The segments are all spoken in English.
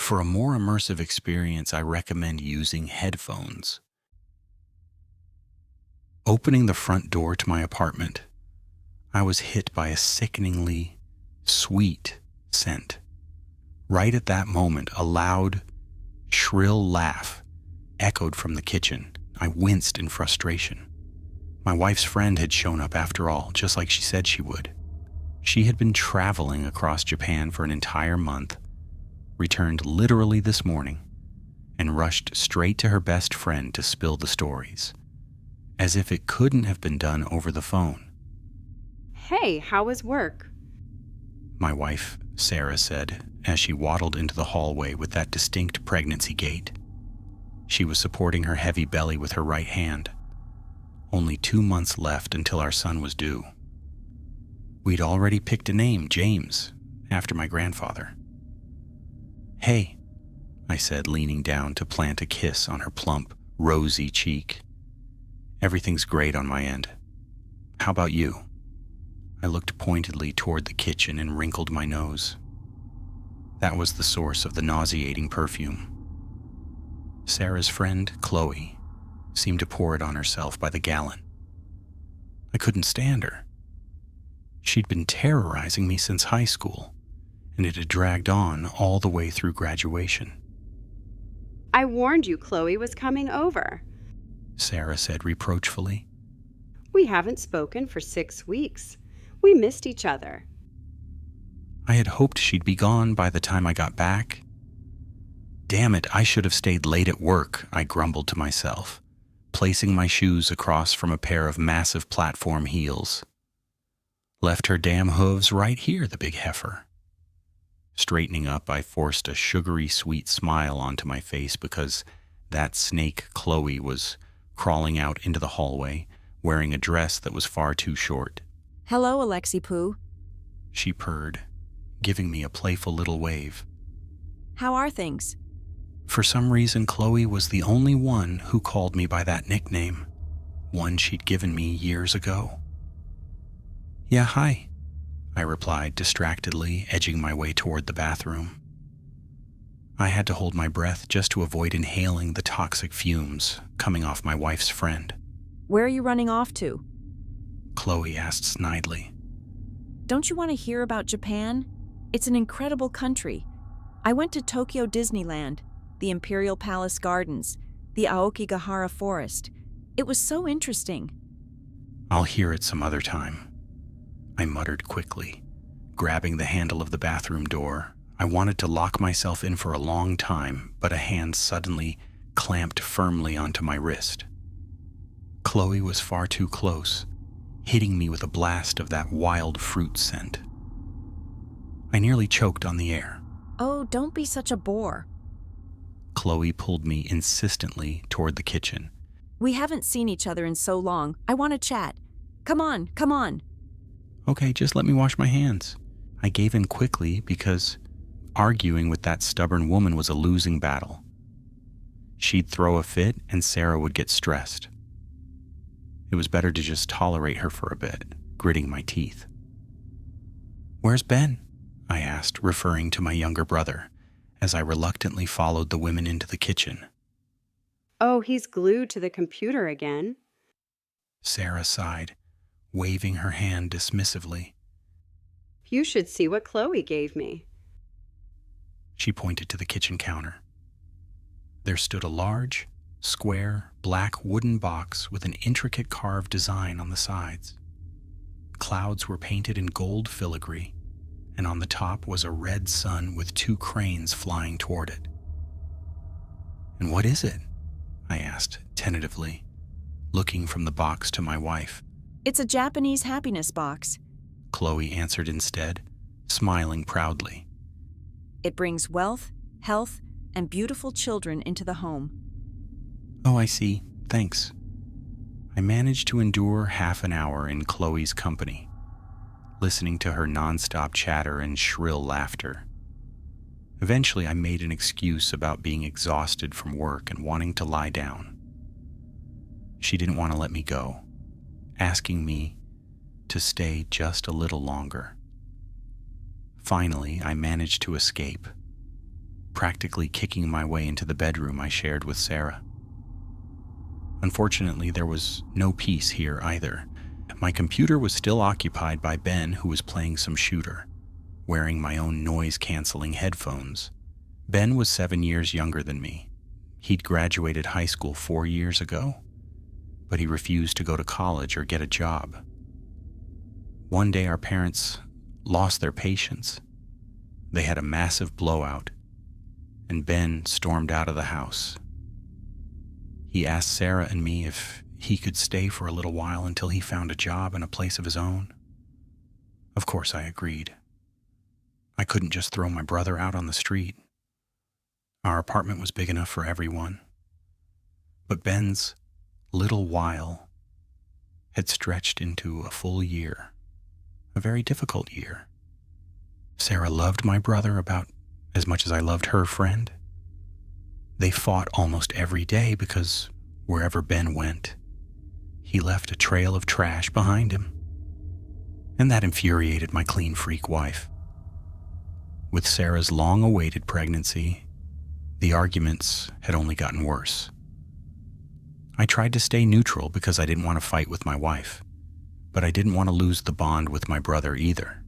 For a more immersive experience, I recommend using headphones. Opening the front door to my apartment, I was hit by a sickeningly sweet scent. Right at that moment, a loud, shrill laugh echoed from the kitchen. I winced in frustration. My wife's friend had shown up after all, just like she said she would. She had been traveling across Japan for an entire month, returned literally this morning, and rushed straight to her best friend to spill the stories, as if it couldn't have been done over the phone. Hey, how was work? My wife, Sarah, said as she waddled into the hallway with that distinct pregnancy gait. She was supporting her heavy belly with her right hand. Only 2 months left until our son was due. We'd already picked a name, James, after my grandfather. Hey, I said, leaning down to plant a kiss on her plump, rosy cheek. Everything's great on my end. How about you? I looked pointedly toward the kitchen and wrinkled my nose. That was the source of the nauseating perfume. Sarah's friend, Chloe, seemed to pour it on herself by the gallon. I couldn't stand her. She'd been terrorizing me since high school, and it had dragged on all the way through graduation. I warned you Chloe was coming over. Sarah said reproachfully. We haven't spoken for 6 weeks. We missed each other. I had hoped she'd be gone by the time I got back. Damn it, I should have stayed late at work, I grumbled to myself, placing my shoes across from a pair of massive platform heels. Left her damn hooves right here, the big heifer. Straightening up, I forced a sugary sweet smile onto my face because that snake Chloe was crawling out into the hallway, wearing a dress that was far too short. Hello, Alexi Poo. She purred, giving me a playful little wave. How are things? For some reason, Chloe was the only one who called me by that nickname, one she'd given me years ago. Yeah, hi, I replied distractedly, edging my way toward the bathroom. I had to hold my breath just to avoid inhaling the toxic fumes coming off my wife's friend. Where are you running off to? Chloe asked snidely. Don't you want to hear about Japan? It's an incredible country. I went to Tokyo Disneyland, the Imperial Palace Gardens, the Aokigahara Forest. It was so interesting. I'll hear it some other time, I muttered quickly, grabbing the handle of the bathroom door. I wanted to lock myself in for a long time, but a hand suddenly clamped firmly onto my wrist. Chloe was far too close, hitting me with a blast of that wild fruit scent. I nearly choked on the air. Oh, don't be such a bore. Chloe pulled me insistently toward the kitchen. We haven't seen each other in so long. I want to chat. Come on, come on. Okay, just let me wash my hands. I gave in quickly because arguing with that stubborn woman was a losing battle. She'd throw a fit and Sarah would get stressed. It was better to just tolerate her for a bit, gritting my teeth. Where's Ben? I asked, referring to my younger brother, as I reluctantly followed the women into the kitchen. Oh, he's glued to the computer again. Sarah sighed, waving her hand dismissively. You should see what Chloe gave me. She pointed to the kitchen counter. There stood a large, square, black wooden box with an intricate carved design on the sides. Clouds were painted in gold filigree, and on the top was a red sun with 2 cranes flying toward it. And what is it? I asked tentatively, looking from the box to my wife. It's a Japanese happiness box. Chloe answered instead, smiling proudly. It brings wealth, health, and beautiful children into the home. Oh, I see. Thanks. I managed to endure half an hour in Chloe's company, listening to her nonstop chatter and shrill laughter. Eventually, I made an excuse about being exhausted from work and wanting to lie down. She didn't want to let me go, asking me to stay just a little longer. Finally, I managed to escape, practically kicking my way into the bedroom I shared with Sarah. Unfortunately, there was no peace here either. My computer was still occupied by Ben, who was playing some shooter, wearing my own noise-canceling headphones. Ben was 7 years younger than me. He'd graduated high school 4 years ago, but he refused to go to college or get a job. One day, our parents lost their patience. They had a massive blowout, and Ben stormed out of the house. He asked Sarah and me if he could stay for a little while until he found a job and a place of his own. Of course, I agreed. I couldn't just throw my brother out on the street. Our apartment was big enough for everyone. But Ben's little while had stretched into a full year, a very difficult year. Sarah loved my brother about as much as I loved her friend. They fought almost every day because wherever Ben went, he left a trail of trash behind him. And that infuriated my clean freak wife. With Sarah's long-awaited pregnancy, the arguments had only gotten worse. I tried to stay neutral because I didn't want to fight with my wife, but I didn't want to lose the bond with my brother either.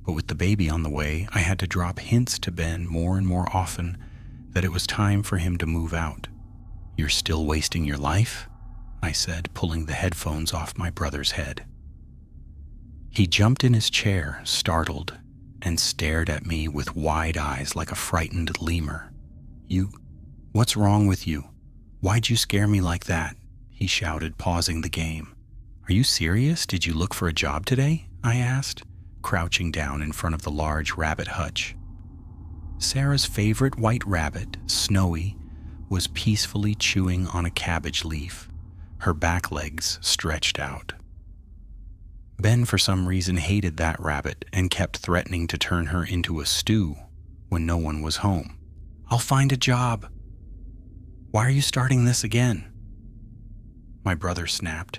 But with the baby on the way, I had to drop hints to Ben more and more often that it was time for him to move out. "You're still wasting your life?" I said, pulling the headphones off my brother's head. He jumped in his chair, startled, and stared at me with wide eyes like a frightened lemur. What's wrong with you? Why'd you scare me like that?" he shouted, pausing the game. "Are you serious? Did you look for a job today?" I asked, crouching down in front of the large rabbit hutch. Sarah's favorite white rabbit, Snowy, was peacefully chewing on a cabbage leaf, her back legs stretched out. Ben, for some reason, hated that rabbit and kept threatening to turn her into a stew when no one was home. "I'll find a job. Why are you starting this again?" My brother snapped,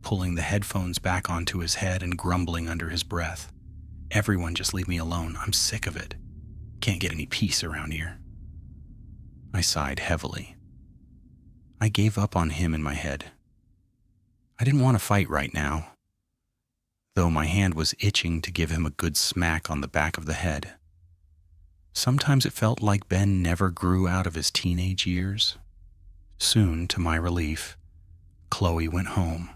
pulling the headphones back onto his head and grumbling under his breath. "Everyone just leave me alone. I'm sick of it. Can't get any peace around here." I sighed heavily. I gave up on him in my head. I didn't want to fight right now, though my hand was itching to give him a good smack on the back of the head. Sometimes it felt like Ben never grew out of his teenage years. Soon, to my relief, Chloe went home,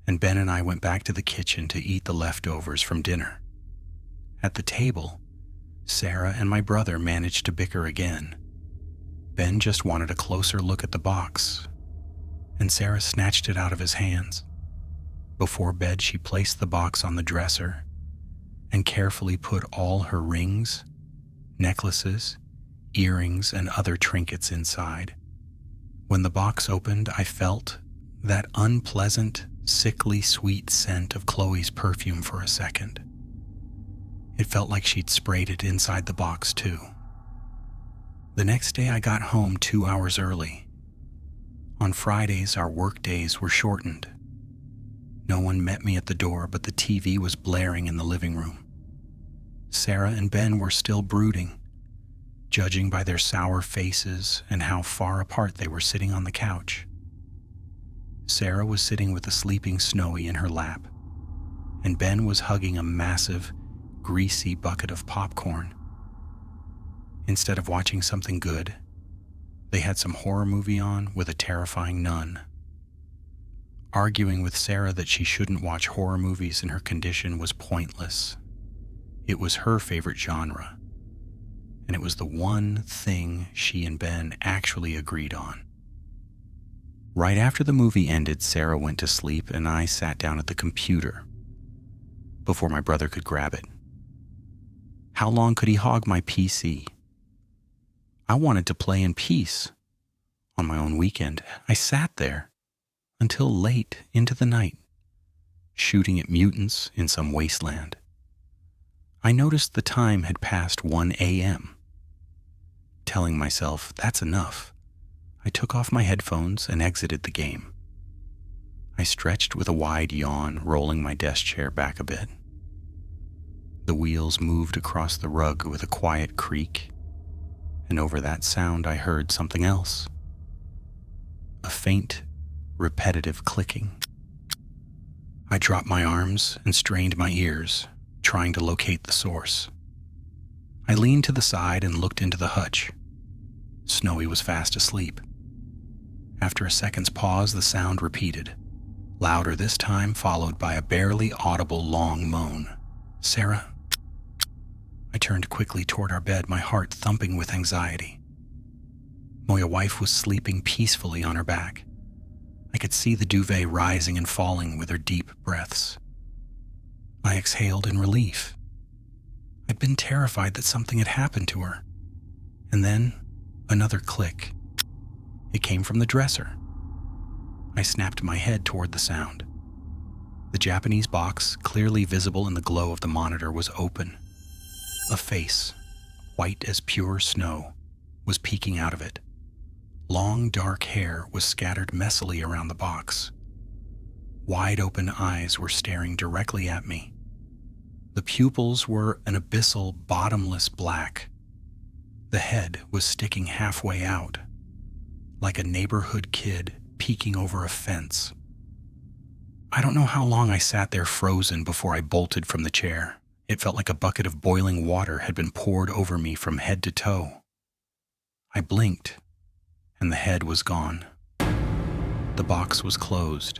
and Ben and I went back to the kitchen to eat the leftovers from dinner. At the table, Sarah and my brother managed to bicker again. Ben just wanted a closer look at the box, and Sarah snatched it out of his hands. Before bed, she placed the box on the dresser and carefully put all her rings, necklaces, earrings, and other trinkets inside. When the box opened, I felt that unpleasant, sickly sweet scent of Chloe's perfume for a second. It felt like she'd sprayed it inside the box too. The next day I got home 2 hours early. On Fridays, our work days were shortened. No one met me at the door, but the TV was blaring in the living room. Sarah and Ben were still brooding, judging by their sour faces and how far apart they were sitting on the couch. Sarah was sitting with a sleeping Snowy in her lap, and Ben was hugging a massive, greasy bucket of popcorn. Instead of watching something good, they had some horror movie on with a terrifying nun. Arguing with Sarah that she shouldn't watch horror movies in her condition was pointless. It was her favorite genre, and it was the one thing she and Ben actually agreed on. Right after the movie ended, Sarah went to sleep, and I sat down at the computer before my brother could grab it. How long could he hog my PC? I wanted to play in peace. On my own weekend, I sat there until late into the night, shooting at mutants in some wasteland. I noticed the time had passed 1 a.m. Telling myself, that's enough, I took off my headphones and exited the game. I stretched with a wide yawn, rolling my desk chair back a bit. The wheels moved across the rug with a quiet creak, and over that sound I heard something else. A faint, repetitive clicking. I dropped my arms and strained my ears, trying to locate the source. I leaned to the side and looked into the hutch. Snowy was fast asleep. After a second's pause, the sound repeated, louder this time, followed by a barely audible long moan. "Sarah?" I turned quickly toward our bed, my heart thumping with anxiety. My wife was sleeping peacefully on her back. I could see the duvet rising and falling with her deep breaths. I exhaled in relief. I'd been terrified that something had happened to her. And then, another click. It came from the dresser. I snapped my head toward the sound. The Japanese box, clearly visible in the glow of the monitor, was open. A face, white as pure snow, was peeking out of it. Long, dark hair was scattered messily around the box. Wide-open eyes were staring directly at me. The pupils were an abyssal, bottomless black. The head was sticking halfway out, like a neighborhood kid peeking over a fence. I don't know how long I sat there frozen before I bolted from the chair. It felt like a bucket of boiling water had been poured over me from head to toe. I blinked, and the head was gone. The box was closed,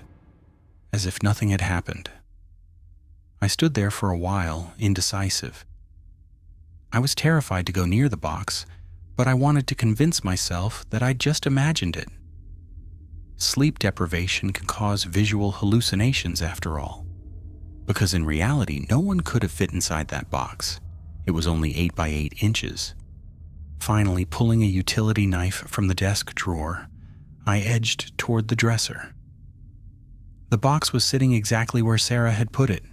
as if nothing had happened. I stood there for a while, indecisive. I was terrified to go near the box, but I wanted to convince myself that I'd just imagined it. Sleep deprivation can cause visual hallucinations after all, because in reality, no one could have fit inside that box. It was only 8 by 8 inches. Finally, pulling a utility knife from the desk drawer, I edged toward the dresser. The box was sitting exactly where Sarah had put it.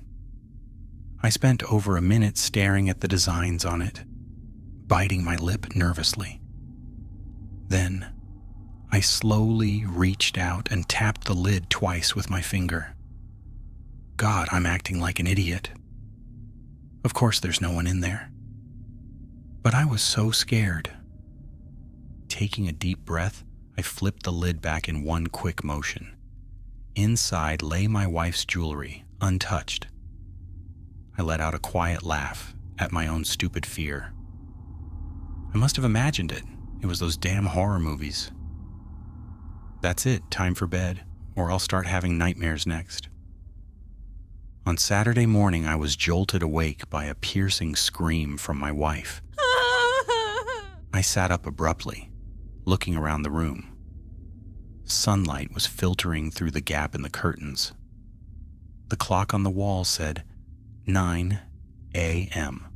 I spent over a minute staring at the designs on it, biting my lip nervously. Then, I slowly reached out and tapped the lid twice with my finger. God, I'm acting like an idiot. Of course there's no one in there. But I was so scared. Taking a deep breath, I flipped the lid back in one quick motion. Inside lay my wife's jewelry, untouched. I let out a quiet laugh at my own stupid fear. I must have imagined it. It was those damn horror movies. That's it, time for bed, or I'll start having nightmares next. On Saturday morning, I was jolted awake by a piercing scream from my wife. I sat up abruptly, looking around the room. Sunlight was filtering through the gap in the curtains. The clock on the wall said 9 a.m.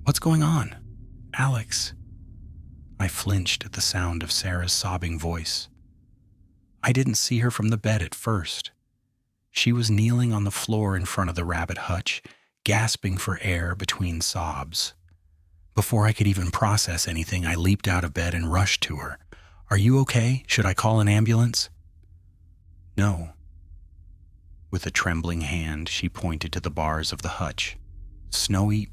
What's going on? Alex. I flinched at the sound of Sarah's sobbing voice. I didn't see her from the bed at first. She was kneeling on the floor in front of the rabbit hutch, gasping for air between sobs. Before I could even process anything, I leaped out of bed and rushed to her. "Are you okay? Should I call an ambulance?" "No." With a trembling hand, she pointed to the bars of the hutch. "Snowy,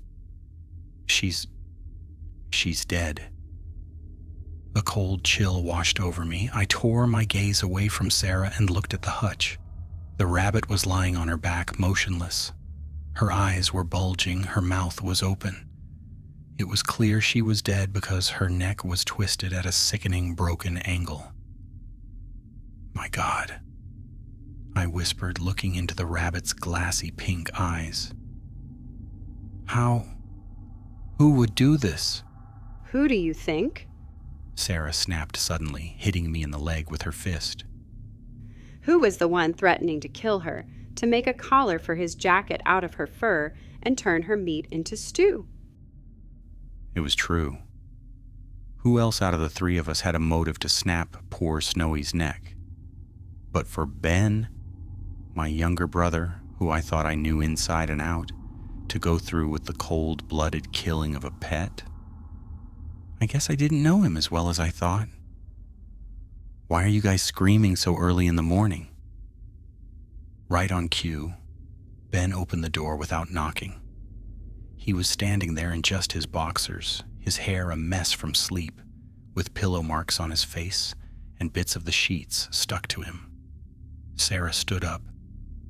she's dead." A cold chill washed over me. I tore my gaze away from Sarah and looked at the hutch. The rabbit was lying on her back, motionless. Her eyes were bulging, her mouth was open. It was clear she was dead because her neck was twisted at a sickening broken angle. "My God," I whispered, looking into the rabbit's glassy pink eyes. Who would do this?" Who do you think? Sarah snapped suddenly, hitting me in the leg with her fist. Who was the one threatening to kill her, to make a collar for his jacket out of her fur and turn her meat into stew? It was true. Who else out of the three of us had a motive to snap poor Snowy's neck? But for Ben, my younger brother, who I thought I knew inside and out, to go through with the cold-blooded killing of a pet? I guess I didn't know him as well as I thought. "Why are you guys screaming so early in the morning?" Right on cue, Ben opened the door without knocking. He was standing there in just his boxers, his hair a mess from sleep, with pillow marks on his face and bits of the sheets stuck to him. Sarah stood up,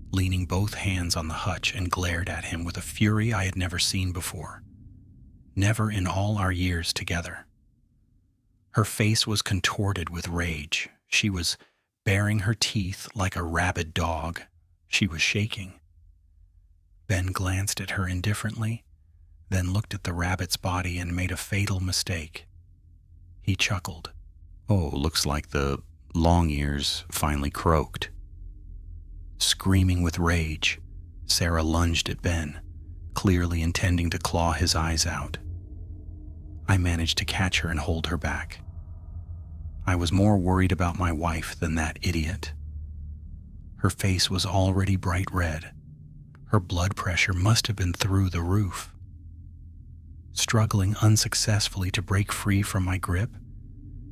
leaning both hands on the hutch, and glared at him with a fury I had never seen before. Never in all our years together. Her face was contorted with rage. She was baring her teeth like a rabid dog. She was shaking. Ben glanced at her indifferently, then looked at the rabbit's body and made a fatal mistake. He chuckled. "Oh, looks like the long ears finally croaked." Screaming with rage, Sarah lunged at Ben, clearly intending to claw his eyes out. I managed to catch her and hold her back. I was more worried about my wife than that idiot. Her face was already bright red. Her blood pressure must have been through the roof. Struggling unsuccessfully to break free from my grip,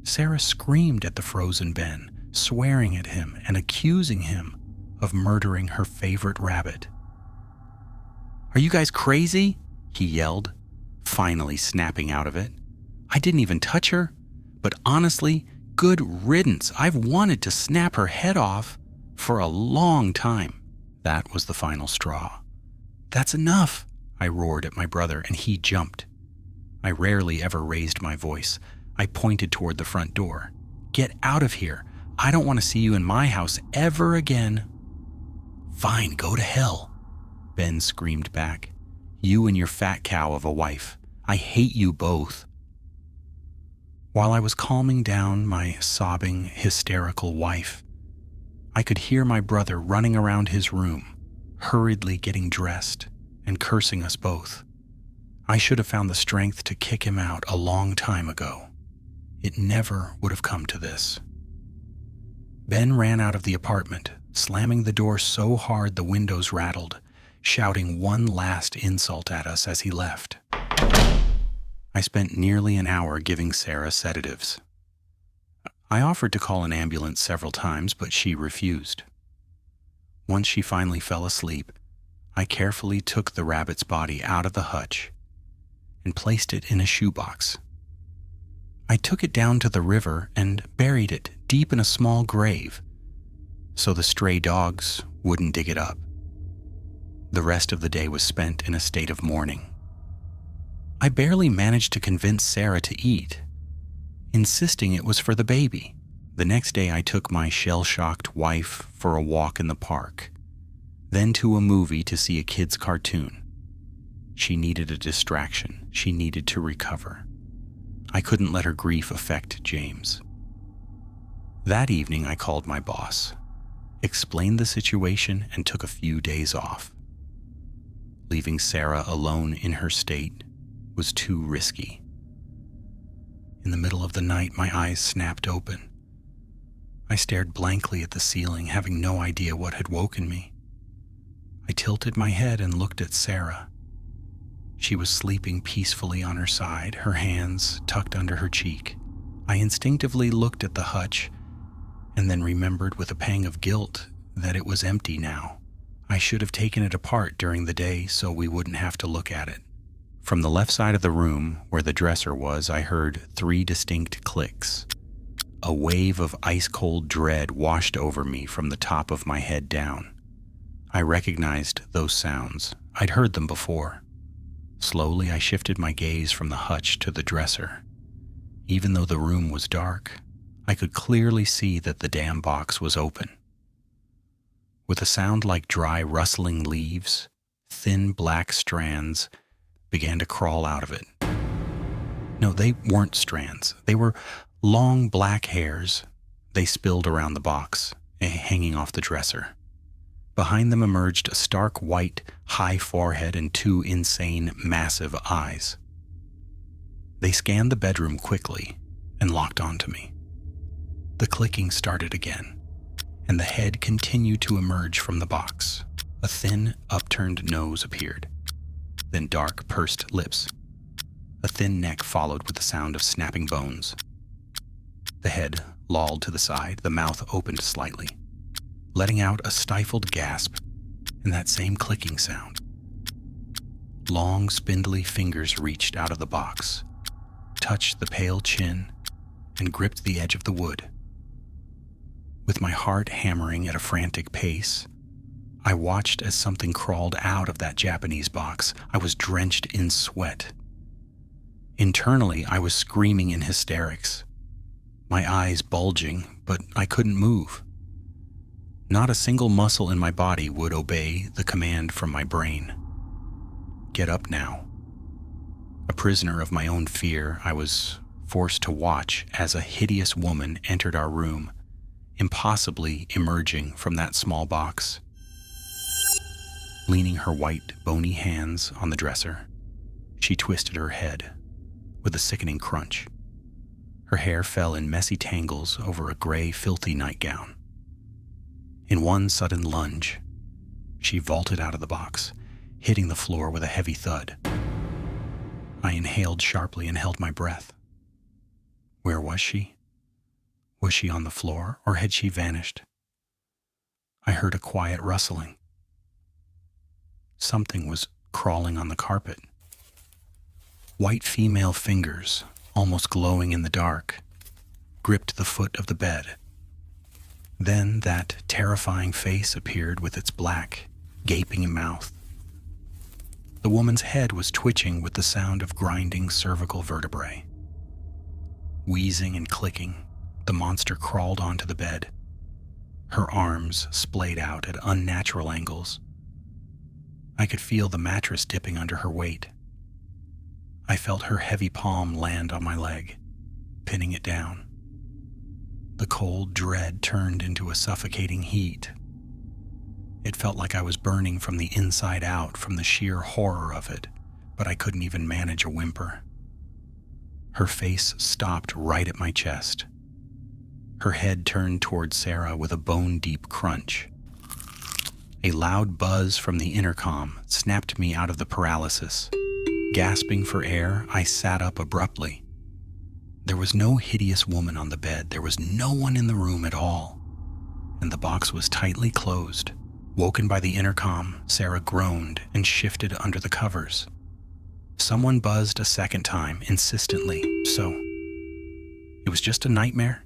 Sarah screamed at the frozen Ben, swearing at him and accusing him of murdering her favorite rabbit. "Are you guys crazy?" he yelled, finally snapping out of it. "I didn't even touch her, but honestly, good riddance. I've wanted to snap her head off for a long time." That was the final straw. "That's enough," I roared at my brother, and he jumped. I rarely ever raised my voice. I pointed toward the front door. "Get out of here. I don't want to see you in my house ever again." "Fine, go to hell," Ben screamed back. "You and your fat cow of a wife. I hate you both." While I was calming down my sobbing, hysterical wife, I could hear my brother running around his room, hurriedly getting dressed and cursing us both. I should have found the strength to kick him out a long time ago. It never would have come to this. Ben ran out of the apartment, slamming the door so hard the windows rattled, shouting one last insult at us as he left. I spent nearly an hour giving Sarah sedatives. I offered to call an ambulance several times, but she refused. Once she finally fell asleep, I carefully took the rabbit's body out of the hutch and placed it in a shoebox. I took it down to the river and buried it deep in a small grave so the stray dogs wouldn't dig it up. The rest of the day was spent in a state of mourning. I barely managed to convince Sarah to eat, insisting it was for the baby. The next day I took my shell-shocked wife for a walk in the park, then to a movie to see a kid's cartoon. She needed a distraction. She needed to recover. I couldn't let her grief affect James. That evening I called my boss, explained the situation, and took a few days off. Leaving Sarah alone in her state was too risky. In the middle of the night, my eyes snapped open. I stared blankly at the ceiling, having no idea what had woken me. I tilted my head and looked at Sarah. She was sleeping peacefully on her side, her hands tucked under her cheek. I instinctively looked at the hutch and then remembered with a pang of guilt that it was empty now. I should have taken it apart during the day so we wouldn't have to look at it. From the left side of the room, where the dresser was, I heard 3 distinct clicks. A wave of ice-cold dread washed over me from the top of my head down. I recognized those sounds. I'd heard them before. Slowly, I shifted my gaze from the hutch to the dresser. Even though the room was dark, I could clearly see that the damn box was open. With a sound like dry, rustling leaves, thin black strands began to crawl out of it. No, they weren't strands. They were long black hairs. They spilled around the box, hanging off the dresser. Behind them emerged a stark white, high forehead and 2 insane, massive eyes. They scanned the bedroom quickly and locked onto me. The clicking started again, and the head continued to emerge from the box. A thin, upturned nose appeared, then dark, pursed lips. A thin neck followed with the sound of snapping bones. The head lolled to the side, the mouth opened slightly, letting out a stifled gasp and that same clicking sound. Long, spindly fingers reached out of the box, touched the pale chin, and gripped the edge of the wood. With my heart hammering at a frantic pace, I watched as something crawled out of that Japanese box. I was drenched in sweat. Internally, I was screaming in hysterics, my eyes bulging, but I couldn't move. Not a single muscle in my body would obey the command from my brain. Get up now. A prisoner of my own fear, I was forced to watch as a hideous woman entered our room, impossibly emerging from that small box. Leaning her white, bony hands on the dresser, she twisted her head with a sickening crunch. Her hair fell in messy tangles over a gray, filthy nightgown. In one sudden lunge, she vaulted out of the box, hitting the floor with a heavy thud. I inhaled sharply and held my breath. Where was she? Was she on the floor, or had she vanished? I heard a quiet rustling. Something was crawling on the carpet. White female fingers, almost glowing in the dark, gripped the foot of the bed. Then that terrifying face appeared with its black, gaping mouth. The woman's head was twitching with the sound of grinding cervical vertebrae. Wheezing and clicking, the monster crawled onto the bed. Her arms splayed out at unnatural angles. I could feel the mattress dipping under her weight. I felt her heavy palm land on my leg, pinning it down. The cold dread turned into a suffocating heat. It felt like I was burning from the inside out from the sheer horror of it, but I couldn't even manage a whimper. Her face stopped right at my chest. Her head turned toward Sarah with a bone-deep crunch. A loud buzz from the intercom snapped me out of the paralysis. Gasping for air, I sat up abruptly. There was no hideous woman on the bed. There was no one in the room at all, and the box was tightly closed. Woken by the intercom, Sarah groaned and shifted under the covers. Someone buzzed a second time, insistently. So, it was just a nightmare?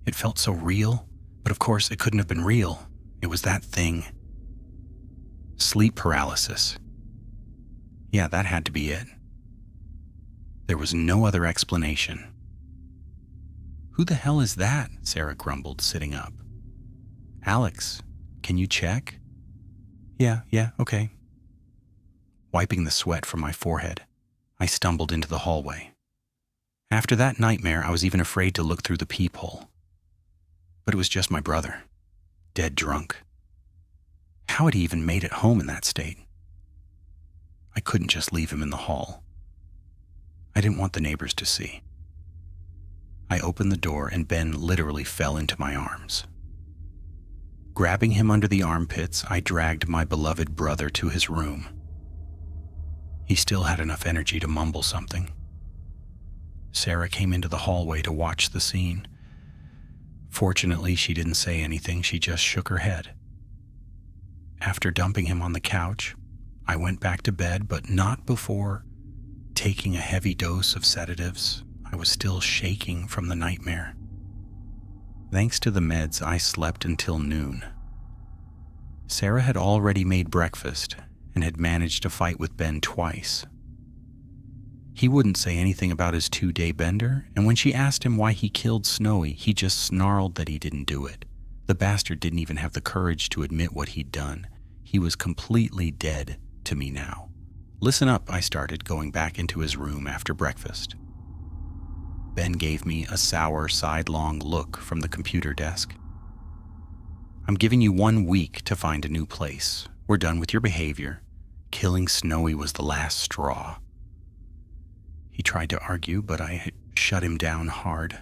It felt so real, but of course it couldn't have been real. It was that thing. Sleep paralysis. Yeah, that had to be it. There was no other explanation. Who the hell is that? Sarah grumbled, sitting up. Alex, can you check? Yeah, okay. Wiping the sweat from my forehead, I stumbled into the hallway. After that nightmare, I was even afraid to look through the peephole. But it was just my brother, dead drunk. How had he even made it home in that state? I couldn't just leave him in the hall. I didn't want the neighbors to see. I opened the door and Ben literally fell into my arms. Grabbing him under the armpits, I dragged my beloved brother to his room. He still had enough energy to mumble something. Sarah came into the hallway to watch the scene. Fortunately, she didn't say anything, she just shook her head. After dumping him on the couch, I went back to bed, but not before taking a heavy dose of sedatives. I was still shaking from the nightmare. Thanks to the meds, I slept until noon. Sarah had already made breakfast and had managed to fight with Ben twice. He wouldn't say anything about his 2-day bender, and when she asked him why he killed Snowy, he just snarled that he didn't do it. The bastard didn't even have the courage to admit what he'd done. He was completely dead to me now. Listen up, I started, going back into his room after breakfast. Ben gave me a sour, sidelong look from the computer desk. I'm giving you 1 week to find a new place. We're done with your behavior. Killing Snowy was the last straw. He tried to argue, but I shut him down hard.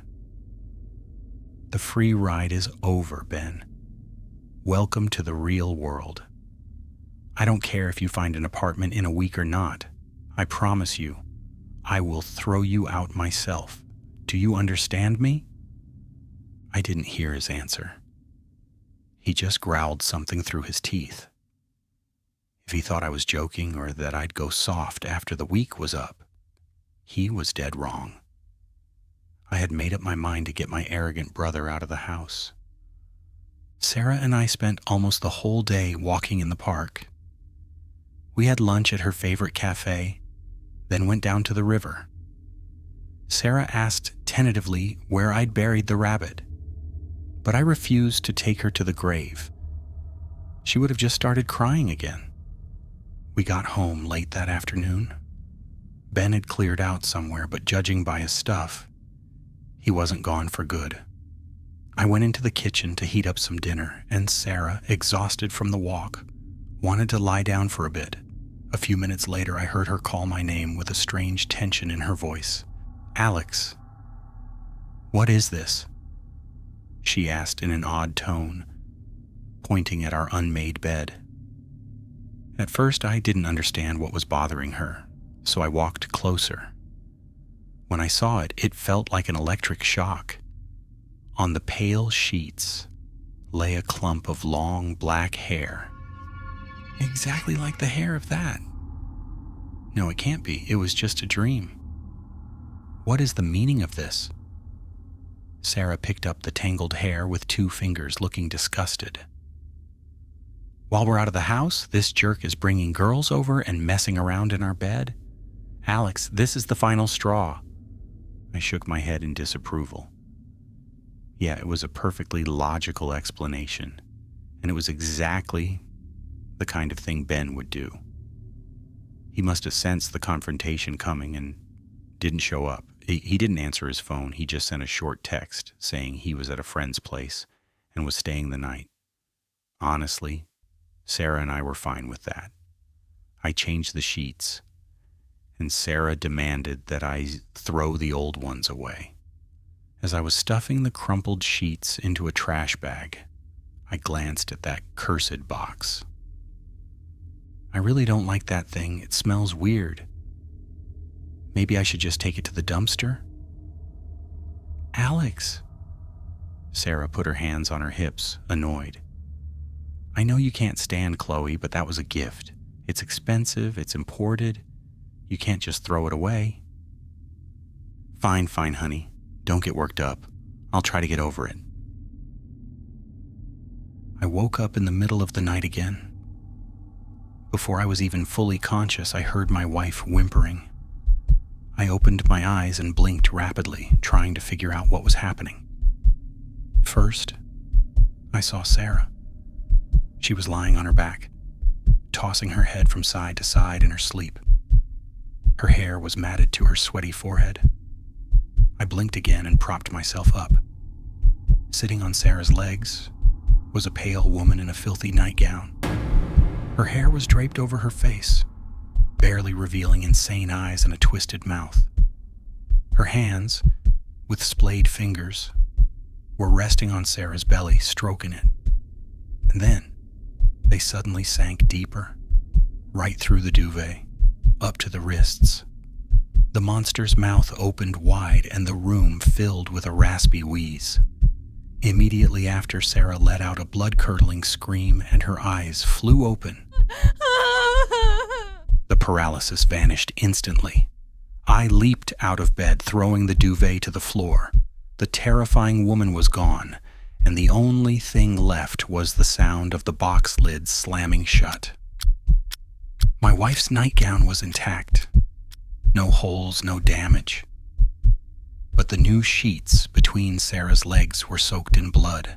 The free ride is over, Ben. Welcome to the real world. I don't care if you find an apartment in a week or not. I promise you, I will throw you out myself. Do you understand me? I didn't hear his answer. He just growled something through his teeth. If he thought I was joking or that I'd go soft after the week was up, he was dead wrong. I had made up my mind to get my arrogant brother out of the house. Sarah and I spent almost the whole day walking in the park. We had lunch at her favorite cafe, then went down to the river. Sarah asked tentatively where I'd buried the rabbit, but I refused to take her to the grave. She would have just started crying again. We got home late that afternoon. Ben had cleared out somewhere, but judging by his stuff, he wasn't gone for good. I went into the kitchen to heat up some dinner, and Sarah, exhausted from the walk, wanted to lie down for a bit. A few minutes later, I heard her call my name with a strange tension in her voice. "Alex, what is this?" she asked in an odd tone, pointing at our unmade bed. At first, I didn't understand what was bothering her, so I walked closer. When I saw it, it felt like an electric shock. On the pale sheets lay a clump of long black hair, exactly like the hair of that. No, it can't be. It was just a dream. What is the meaning of this? Sarah picked up the tangled hair with 2 fingers, looking disgusted. While we're out of the house, this jerk is bringing girls over and messing around in our bed. Alex, this is the final straw. I shook my head in disapproval. Yeah, it was a perfectly logical explanation, and it was exactly the kind of thing Ben would do. He must have sensed the confrontation coming and didn't show up. He didn't answer his phone. He just sent a short text saying he was at a friend's place and was staying the night. Honestly, Sarah and I were fine with that. I changed the sheets, and Sarah demanded that I throw the old ones away. As I was stuffing the crumpled sheets into a trash bag, I glanced at that cursed box. I really don't like that thing. It smells weird. Maybe I should just take it to the dumpster? Alex. Sarah put her hands on her hips, annoyed. I know you can't stand Chloe, but that was a gift. It's expensive, it's imported. You can't just throw it away. Fine, honey. Don't get worked up. I'll try to get over it. I woke up in the middle of the night again. Before I was even fully conscious, I heard my wife whimpering. I opened my eyes and blinked rapidly, trying to figure out what was happening. First, I saw Sarah. She was lying on her back, tossing her head from side to side in her sleep. Her hair was matted to her sweaty forehead. I blinked again and propped myself up. Sitting on Sarah's legs was a pale woman in a filthy nightgown. Her hair was draped over her face, barely revealing insane eyes and a twisted mouth. Her hands, with splayed fingers, were resting on Sarah's belly, stroking it. And then they suddenly sank deeper, right through the duvet, up to the wrists. The monster's mouth opened wide and the room filled with a raspy wheeze. Immediately after, Sarah let out a blood-curdling scream and her eyes flew open. The paralysis vanished instantly. I leaped out of bed, throwing the duvet to the floor. The terrifying woman was gone, and the only thing left was the sound of the box lid slamming shut. My wife's nightgown was intact. No holes, no damage. But the new sheets between Sarah's legs were soaked in blood.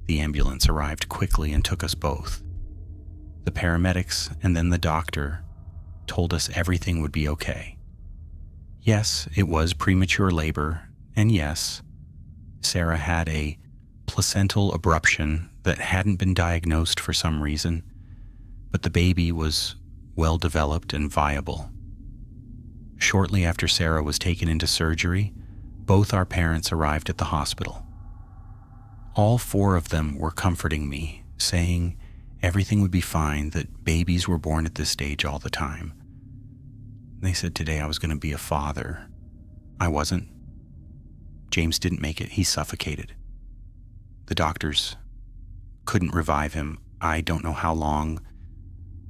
The ambulance arrived quickly and took us both. The paramedics and then the doctor told us everything would be okay. Yes, it was premature labor, and yes, Sarah had a placental abruption that hadn't been diagnosed for some reason, but the baby was well developed and viable. Shortly after Sarah was taken into surgery, both our parents arrived at the hospital. All 4 of them were comforting me, saying everything would be fine, that babies were born at this stage all the time. They said today I was going to be a father. I wasn't. James didn't make it. He suffocated. The doctors couldn't revive him. I don't know how long. I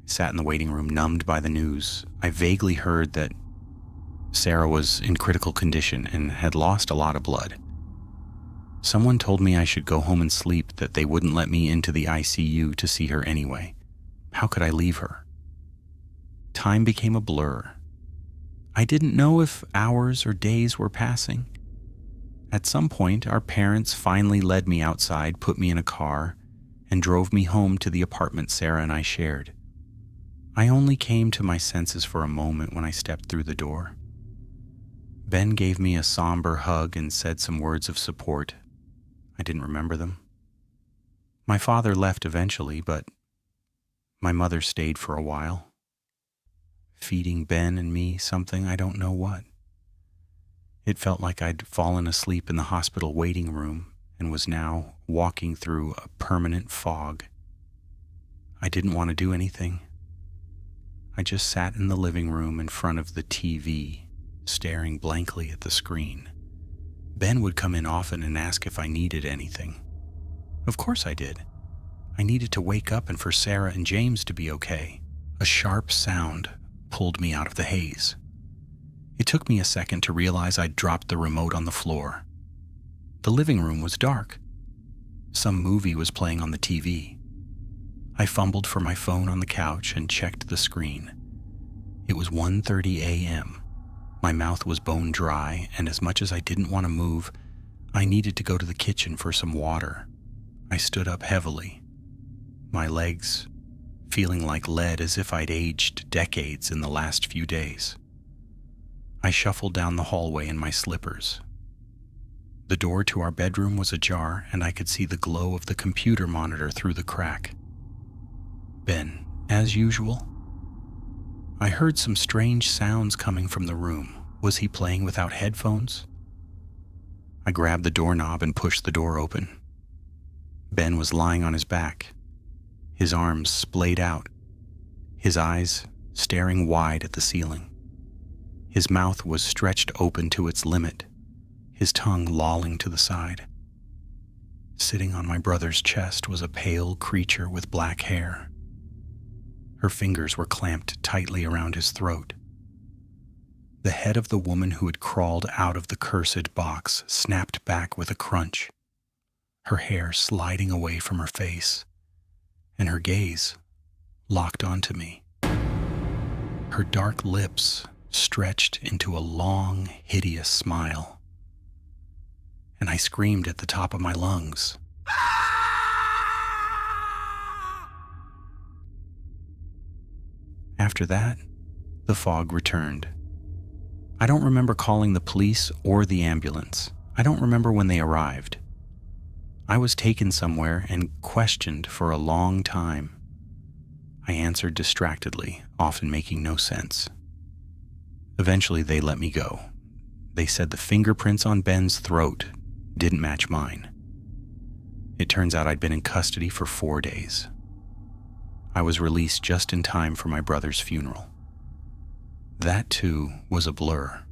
sat in the waiting room, numbed by the news. I vaguely heard that Sarah was in critical condition and had lost a lot of blood. Someone told me I should go home and sleep, that they wouldn't let me into the ICU to see her anyway. How could I leave her? Time became a blur. I didn't know if hours or days were passing. At some point, our parents finally led me outside, put me in a car, and drove me home to the apartment Sarah and I shared. I only came to my senses for a moment when I stepped through the door. Ben gave me a somber hug and said some words of support. I didn't remember them. My father left eventually, but my mother stayed for a while, feeding Ben and me something, I don't know what. It felt like I'd fallen asleep in the hospital waiting room and was now walking through a permanent fog. I didn't want to do anything. I just sat in the living room in front of the TV, staring blankly at the screen. Ben would come in often and ask if I needed anything. Of course I did. I needed to wake up and for Sarah and James to be okay. A sharp sound pulled me out of the haze. It took me a second to realize I'd dropped the remote on the floor. The living room was dark. Some movie was playing on the TV. I fumbled for my phone on the couch and checked the screen. It was 1:30 a.m. My mouth was bone dry, and as much as I didn't want to move, I needed to go to the kitchen for some water. I stood up heavily, my legs feeling like lead, as if I'd aged decades in the last few days. I shuffled down the hallway in my slippers. The door to our bedroom was ajar, and I could see the glow of the computer monitor through the crack. Ben, as usual. I heard some strange sounds coming from the room. Was he playing without headphones? I grabbed the doorknob and pushed the door open. Ben was lying on his back, his arms splayed out, his eyes staring wide at the ceiling. His mouth was stretched open to its limit, his tongue lolling to the side. Sitting on my brother's chest was a pale creature with black hair. Her fingers were clamped tightly around his throat. The head of the woman who had crawled out of the cursed box snapped back with a crunch, her hair sliding away from her face, and her gaze locked onto me. Her dark lips stretched into a long, hideous smile, and I screamed at the top of my lungs. After that, the fog returned. I don't remember calling the police or the ambulance. I don't remember when they arrived. I was taken somewhere and questioned for a long time. I answered distractedly, often making no sense. Eventually, they let me go. They said the fingerprints on Ben's throat didn't match mine. It turns out I'd been in custody for 4 days. I was released just in time for my brother's funeral. That, too, was a blur.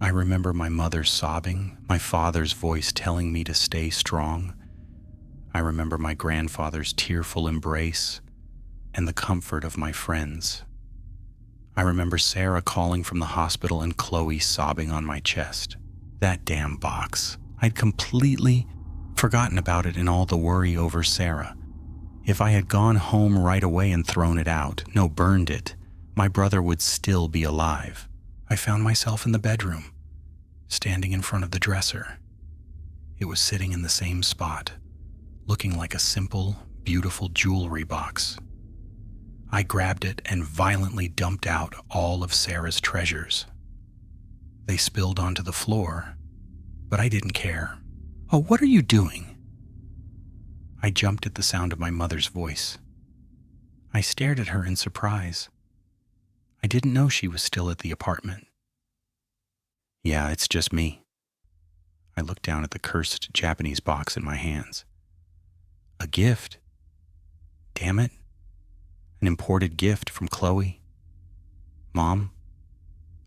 I remember my mother sobbing, my father's voice telling me to stay strong. I remember my grandfather's tearful embrace and the comfort of my friends. I remember Sarah calling from the hospital and Chloe sobbing on my chest. That damn box. I'd completely forgotten about it in all the worry over Sarah. If I had gone home right away and thrown it out, burned it, my brother would still be alive. I found myself in the bedroom, standing in front of the dresser. It was sitting in the same spot, looking like a simple, beautiful jewelry box. I grabbed it and violently dumped out all of Sarah's treasures. They spilled onto the floor, but I didn't care. "Oh, what are you doing?" I jumped at the sound of my mother's voice. I stared at her in surprise. I didn't know she was still at the apartment. "Yeah, it's just me." I looked down at the cursed Japanese box in my hands. A gift? Damn it. An imported gift from Chloe. "Mom,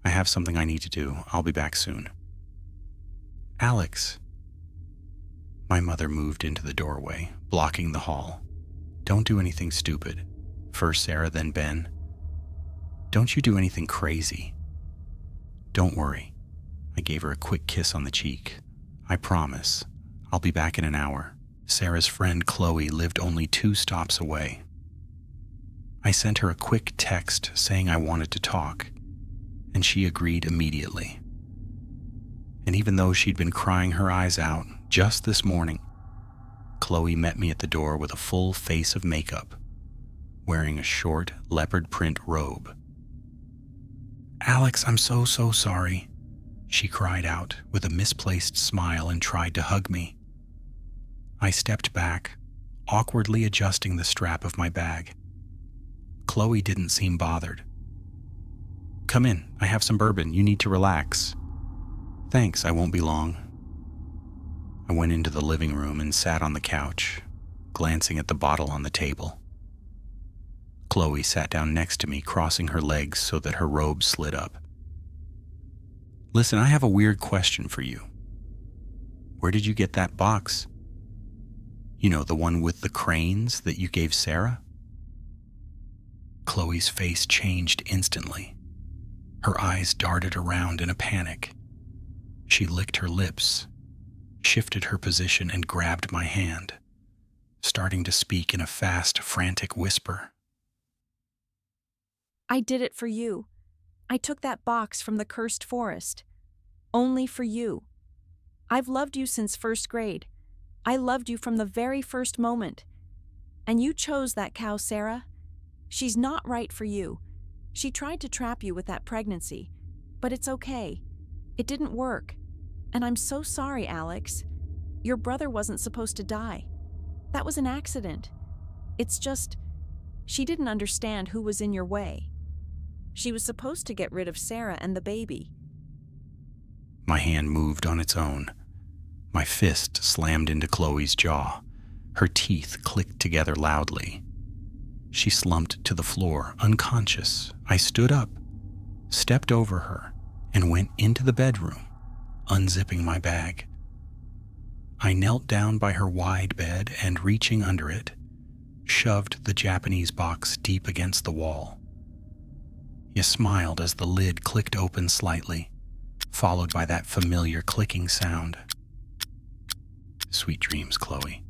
I have something I need to do. I'll be back soon." "Alex." My mother moved into the doorway, blocking the hall. Don't do anything stupid. First Sarah, then Ben. Don't you do anything crazy. Don't worry. I gave her a quick kiss on the cheek. I promise. I'll be back in an hour. Sarah's friend Chloe lived only 2 stops away. I sent her a quick text saying I wanted to talk, and she agreed immediately. And even though she'd been crying her eyes out just this morning, Chloe met me at the door with a full face of makeup, wearing a short leopard print robe. "Alex, I'm so sorry," she cried out with a misplaced smile and tried to hug me. I stepped back, awkwardly adjusting the strap of my bag. Chloe didn't seem bothered. "Come in, I have some bourbon, you need to relax." "Thanks, I won't be long." I went into the living room and sat on the couch, glancing at the bottle on the table. Chloe sat down next to me, crossing her legs so that her robe slid up. "Listen, I have a weird question for you. Where did you get that box? You know, the one with the cranes that you gave Sarah?" Chloe's face changed instantly. Her eyes darted around in a panic. She licked her lips, shifted her position, and grabbed my hand, starting to speak in a fast, frantic whisper. I did it for you. I took that box from the cursed forest. Only for you. I've loved you since 1st grade. I loved you from the very first moment. And you chose that cow, Sarah. She's not right for you. She tried to trap you with that pregnancy, but it's okay. It didn't work. And I'm so sorry, Alex. Your brother wasn't supposed to die. That was an accident. It's just, she didn't understand who was in your way. She was supposed to get rid of Sarah and the baby." My hand moved on its own. My fist slammed into Chloe's jaw. Her teeth clicked together loudly. She slumped to the floor, unconscious. I stood up, stepped over her, and went into the bedroom, unzipping my bag. I knelt down by her wide bed and, reaching under it, shoved the Japanese box deep against the wall. You smiled as the lid clicked open slightly, followed by that familiar clicking sound. "Sweet dreams, Chloe."